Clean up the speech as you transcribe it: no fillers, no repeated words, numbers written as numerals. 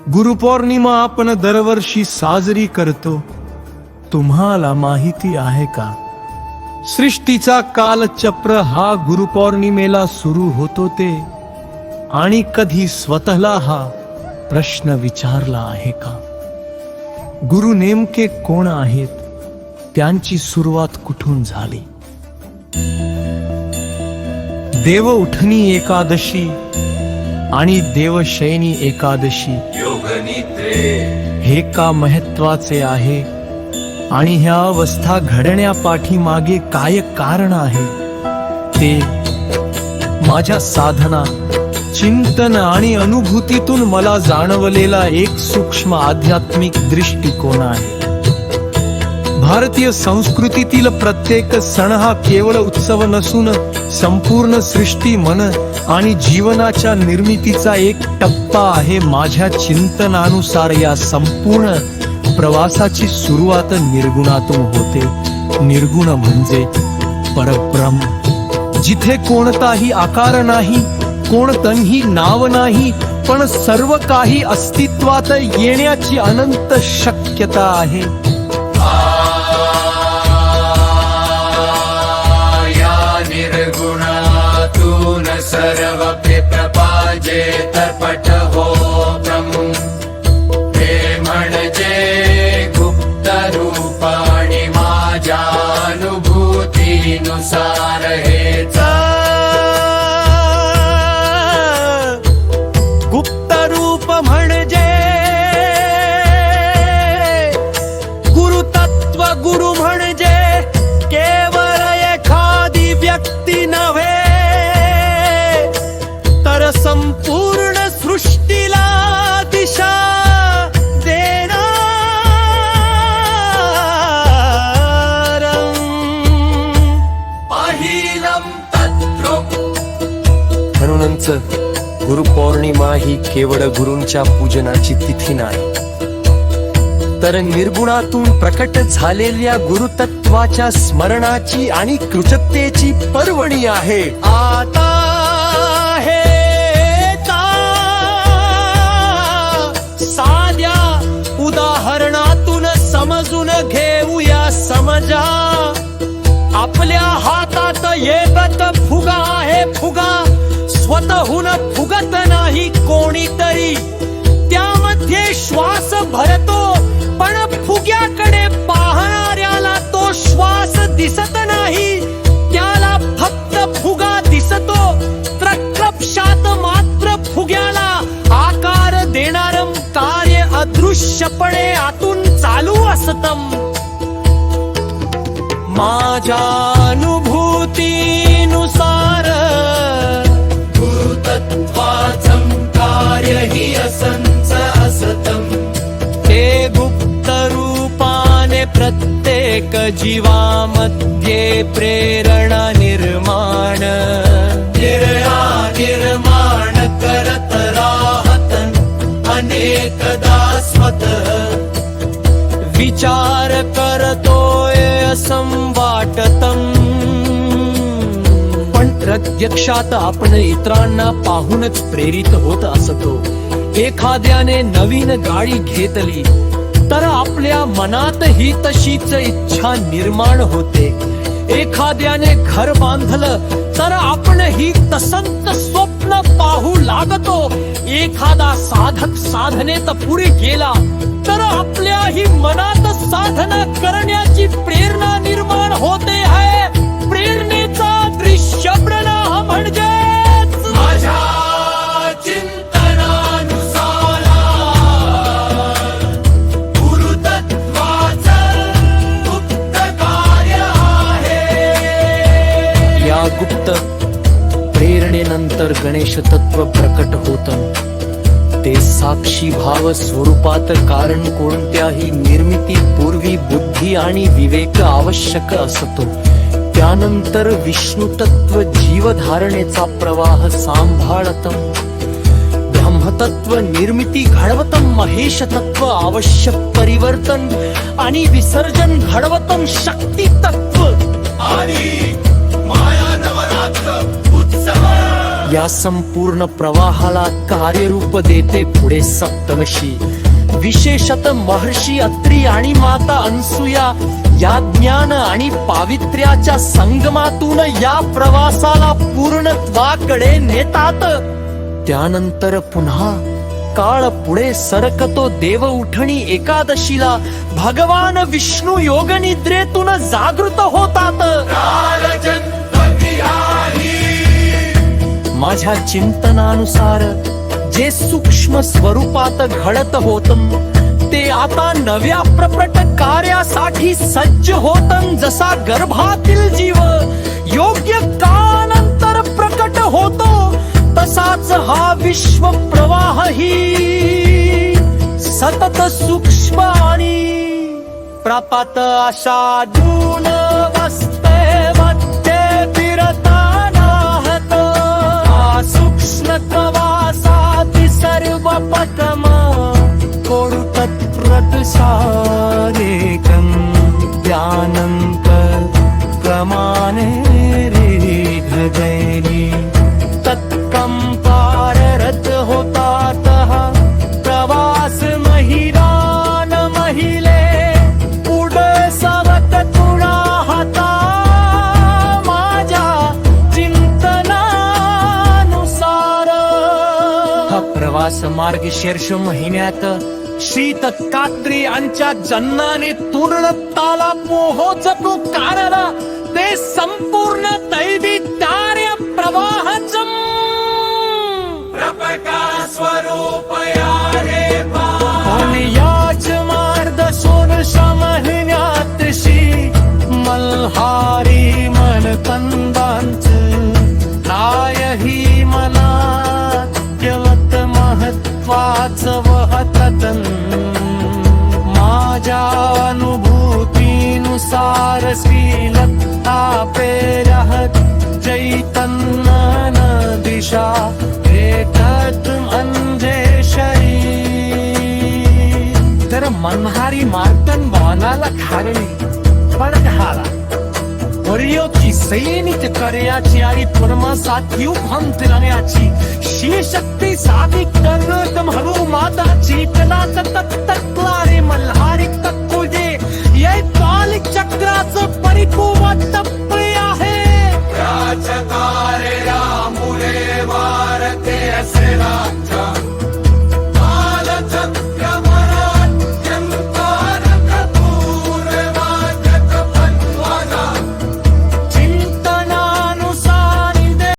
गुरुपौर्णिमा आपण दरवर्षी साजरी करतो. तुम्हाला माहिती आहे का, सृष्टीचा कालचक्र हा गुरुपौर्णिमेला सुरू होतो ते. आणि कधी स्वतःला हा प्रश्न विचारला आहे का, गुरु नेमके कोण आहेत, त्यांची सुरुवात कुठून झाली? देव उठणी एकादशी आणि देवशयनी एकादशी हे का महत्वाचे आहे, आणि ह्या अवस्था घडण्यापाठीमागे काय कारण आहे, ते माझ्या साधना, चिंतन आणि अनुभूतीतून मला जाणवलेला एक सूक्ष्म आध्यात्मिक दृष्टिकोन आहे. भारतीय संस्कृतीतील प्रत्येक सण हा केवळ उत्सव नसून संपूर्ण सृष्टी, मन आणि जीवनाच्या निर्मितीचा एक टप्पा आहे. माझ्या चिंतनानुसार या संपूर्ण प्रवासाची सुरुवात निर्गुणातून होते. निर्गुण म्हणजे परब्रह्म, जिथे कोणताही आकार नाही, कोणतंही नाव नाही, पण सर्व काही अस्तित्वात येण्याची अनंत शक्यता आहे. या निर्गुणातून सर्व प्रपाजे तरपट होतम. हे म्हणजे गुप्त रूपाणी माझ्या अनुभूतीनुसार हेच. गुप्त रूप म्हणजे गुरुतत्व. गुरु म्हणजे केवळ एखादी व्यक्ती नव्हे, तर संपूर्ण सृष्टीला दिशा देणार. पहिलं तत्त्व. म्हणूनच गुरुपौर्णिमा ही केवळ गुरूंच्या पूजनाची तिथी नाही, तर निर्गुणातून प्रकट झालेल्या गुरुतत्वाच्या स्मरणाची आणि कृतज्ञतेची पर्वणी आहे. आता हे साध्या उदाहरणातून समजून घेऊया. समजा आपल्या हातात एकच फुगा आहे. फुगा स्वतःहून फुगत नाही, कोणीतरी त्यामध्ये श्वास भरतो, पण फुग्याकडे पाहणाऱ्याला तो श्वास दिसत नाही, त्याला फक्त फुगा दिसतो. प्रत्यक्षात मात्र फुग्याला आकार देणारं कार्य अदृश्यपणे आतून चालू असतं. माझ्या अनुभूतीनुसार गुरुतत्वाचं कार्य हि असंच असतं. ते गुप्त रूपाने प्रत्येक जीवामध्ये प्रेरणा निर्माण करत राहतन अनेकदा स्वतः. विचार करतोय असं वाटतं, पण प्रत्यक्षात आपण इतरांना पाहूनच प्रेरित होत असतो. एखाद्याने नवीन गाडी घेतली तर आपल्या मनातही तशीच इच्छा निर्माण होते. एखाद्याने घर बांधलं तर आपणही तसंच स्वप्न पाहू लागतो. एखादा साधक साधनेत पुढे गेला तर आपल्याही मनात साधना करण्याची प्रेरणा निर्माण होते आहे. प्रेरणेचा दृश्य प्रवाह म्हणजेच माझ्या चिंतनानुसार गुरुतत्वाचं गुप्त कार्य आहे. या गुप्त प्रेरणेनंतर गणेश तत्व प्रकट होतं. ते साक्षी भाव स्वरूपात, कारण कोणत्याही निर्मिती पूर्वी बुद्धी आणि विवेक आवश्यक असतो. त्यानंतर विष्णू तत्व जीवधारणेचा प्रवाह सांभाळतं. ब्रह्मतत्व निर्मिती घडवतं. महेश तत्व आवश्यक परिवर्तन आणि विसर्जन घडवतं. शक्ती तत्व आणि माया नवरात्र उत्सव या संपूर्ण प्रवाहाला कार्यरूप देते पुढे सप्तमशी. विशेषत महर्षी अत्री आणि माता अनसुया या ज्ञान आणि पावित्र्याच्या संगमातून या प्रवासाला पूर्णत्वाकडे नेतात. त्यानंतर पुन्हा काळ पुढे सरकतो. देव उठणी एकादशीला भगवान विष्णू योग निद्रेतून जागृत होतात. माझ्या चिंतनानुसार जे सूक्ष्म स्वरूपात घडत होतं ते आता नव्या प्रकट कार्यासाठी सज्ज होतं. जसा गर्भातील जीव योग्य काळानंतर प्रकट होतो तसाच हा विश्व प्रवाहही सतत सूक्ष्म आणि प्रपात अशा जून वस्तेमध्ये फिरतानाहत. सूक्ष्म प्रवासाती सर्व पटम कोडु तत्प्रत सारेकं ध्यानंत प्रमाणे रेघदैनी तत्कंपाररत होतात प्रवास महिरान महिले पुढे सवत तुळा हाता. माझ्या चिंतनानुसार हा प्रवास मार्गशीर्ष महिन्यात श्री दत्तात्रय यांच्या जन्माने पूर्णत्वाला पोहोचतो. कारण ते संपूर्ण दैवी कार्य प्रवाहचं प्रप्रकाश स्वरूप यारे आणि याच मार्गशीर्ष महिन्यात श्री मल्हारी मनकंदांच नायही मनात केवत महत्वाचं वहतन. माझ्या अनुभूतीनुसार श्रीलता प्रेरहत चैतन्य दिशा एकत म्हणजे शरीर. तर मनहारी मार्तन भावनाला खारली पण घाला वर्योची सैनिक कार्याची आणि परमासाठी उभान करण्याची शी शक्ती साधिक करत म्हणू माता चेतनाच तत्तत्वा